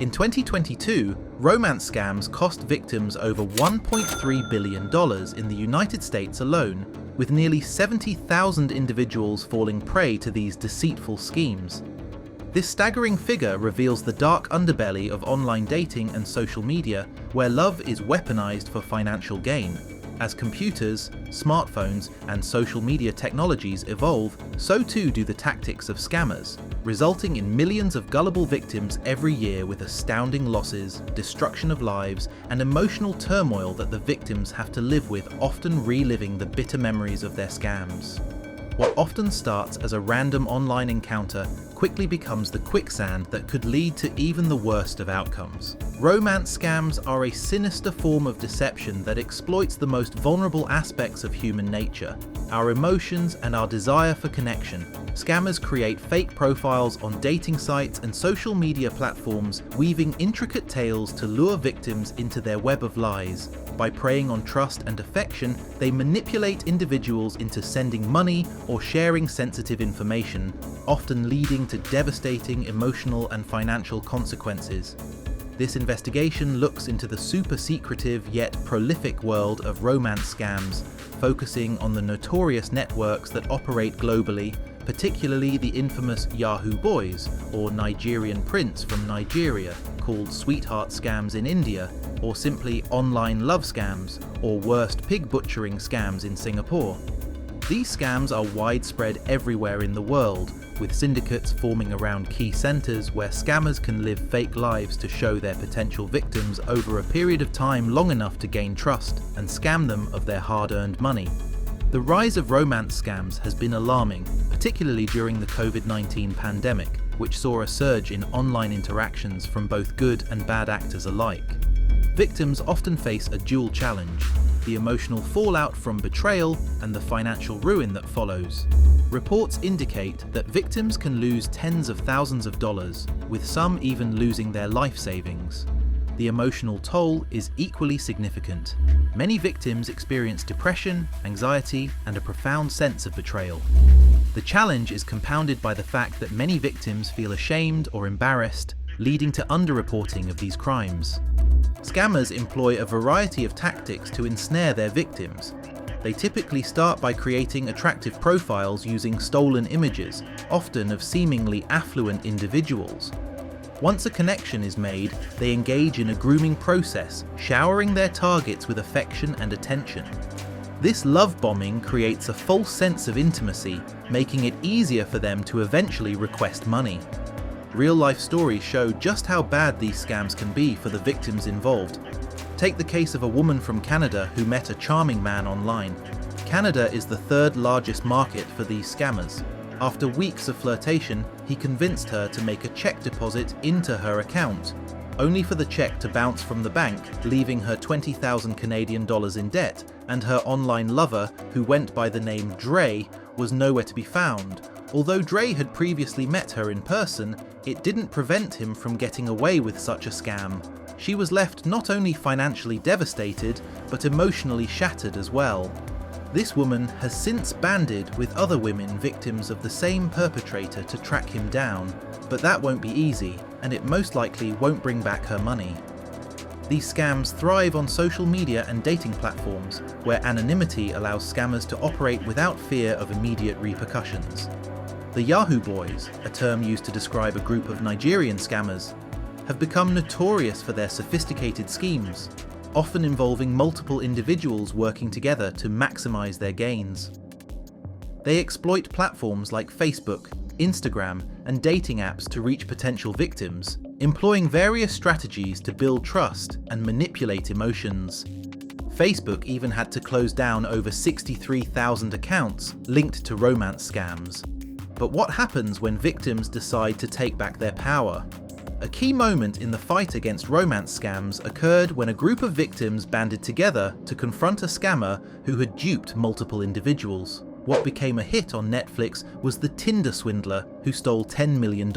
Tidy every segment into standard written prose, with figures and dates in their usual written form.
In 2022, romance scams cost victims over $1.3 billion in the United States alone, with nearly 70,000 individuals falling prey to these deceitful schemes. This staggering figure reveals the dark underbelly of online dating and social media, where love is weaponized for financial gain. As computers, smartphones, and social media technologies evolve, so too do the tactics of scammers, resulting in millions of gullible victims every year with astounding losses, destruction of lives, and emotional turmoil that the victims have to live with, often reliving the bitter memories of their scams. What often starts as a random online encounter quickly becomes the quicksand that could lead to even the worst of outcomes. Romance scams are a sinister form of deception that exploits the most vulnerable aspects of human nature, our emotions and our desire for connection. Scammers create fake profiles on dating sites and social media platforms, weaving intricate tales to lure victims into their web of lies. By preying on trust and affection, they manipulate individuals into sending money or sharing sensitive information, often leading to devastating emotional and financial consequences. This investigation looks into the super secretive yet prolific world of romance scams, focusing on the notorious networks that operate globally, particularly the infamous Yahoo Boys, or Nigerian prince from Nigeria, called sweetheart scams in India, or simply online love scams, or worst pig butchering scams in Singapore. These scams are widespread everywhere in the world, with syndicates forming around key centres where scammers can live fake lives to show their potential victims over a period of time long enough to gain trust and scam them of their hard-earned money. The rise of romance scams has been alarming, particularly during the COVID-19 pandemic, which saw a surge in online interactions from both good and bad actors alike. Victims often face a dual challenge: the emotional fallout from betrayal and the financial ruin that follows. Reports indicate that victims can lose tens of thousands of dollars, with some even losing their life savings. The emotional toll is equally significant. Many victims experience depression, anxiety, and a profound sense of betrayal. The challenge is compounded by the fact that many victims feel ashamed or embarrassed, leading to underreporting of these crimes. Scammers employ a variety of tactics to ensnare their victims. They typically start by creating attractive profiles using stolen images, often of seemingly affluent individuals. Once a connection is made, they engage in a grooming process, showering their targets with affection and attention. This love bombing creates a false sense of intimacy, making it easier for them to eventually request money. Real-life stories show just how bad these scams can be for the victims involved. Take the case of a woman from Canada who met a charming man online. Canada is the third largest market for these scammers. After weeks of flirtation, he convinced her to make a check deposit into her account, only for the check to bounce from the bank, leaving her 20,000 Canadian dollars in debt, and her online lover, who went by the name Dre, was nowhere to be found. Although Dre had previously met her in person, it didn't prevent him from getting away with such a scam. She was left not only financially devastated, but emotionally shattered as well. This woman has since banded with other women victims of the same perpetrator to track him down, but that won't be easy, and it most likely won't bring back her money. These scams thrive on social media and dating platforms, where anonymity allows scammers to operate without fear of immediate repercussions. The Yahoo Boys, a term used to describe a group of Nigerian scammers, have become notorious for their sophisticated schemes, often involving multiple individuals working together to maximize their gains. They exploit platforms like Facebook, Instagram, and dating apps to reach potential victims, employing various strategies to build trust and manipulate emotions. Facebook even had to close down over 63,000 accounts linked to romance scams. But what happens when victims decide to take back their power? A key moment in the fight against romance scams occurred when a group of victims banded together to confront a scammer who had duped multiple individuals. What became a hit on Netflix was the Tinder swindler who stole $10 million.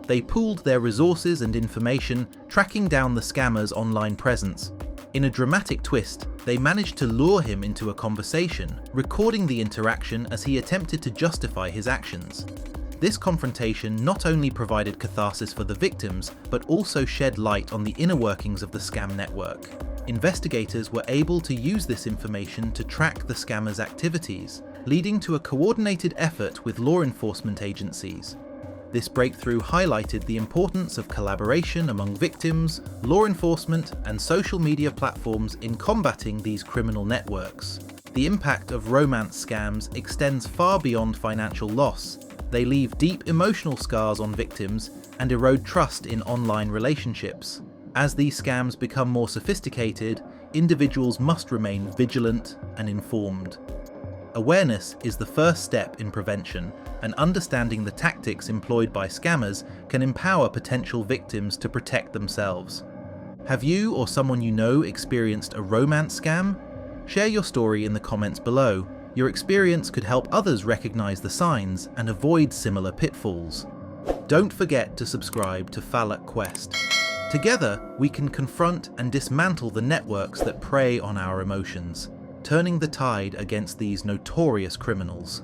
They pooled their resources and information, tracking down the scammer's online presence. In a dramatic twist, they managed to lure him into a conversation, recording the interaction as he attempted to justify his actions. This confrontation not only provided catharsis for the victims, but also shed light on the inner workings of the scam network. Investigators were able to use this information to track the scammers' activities, leading to a coordinated effort with law enforcement agencies. This breakthrough highlighted the importance of collaboration among victims, law enforcement, and social media platforms in combating these criminal networks. The impact of romance scams extends far beyond financial loss. They leave deep emotional scars on victims and erode trust in online relationships. As these scams become more sophisticated, individuals must remain vigilant and informed. Awareness is the first step in prevention, and understanding the tactics employed by scammers can empower potential victims to protect themselves. Have you or someone you know experienced a romance scam? Share your story in the comments below. Your experience could help others recognize the signs and avoid similar pitfalls. Don't forget to subscribe to Falak Quest. Together, we can confront and dismantle the networks that prey on our emotions, turning the tide against these notorious criminals.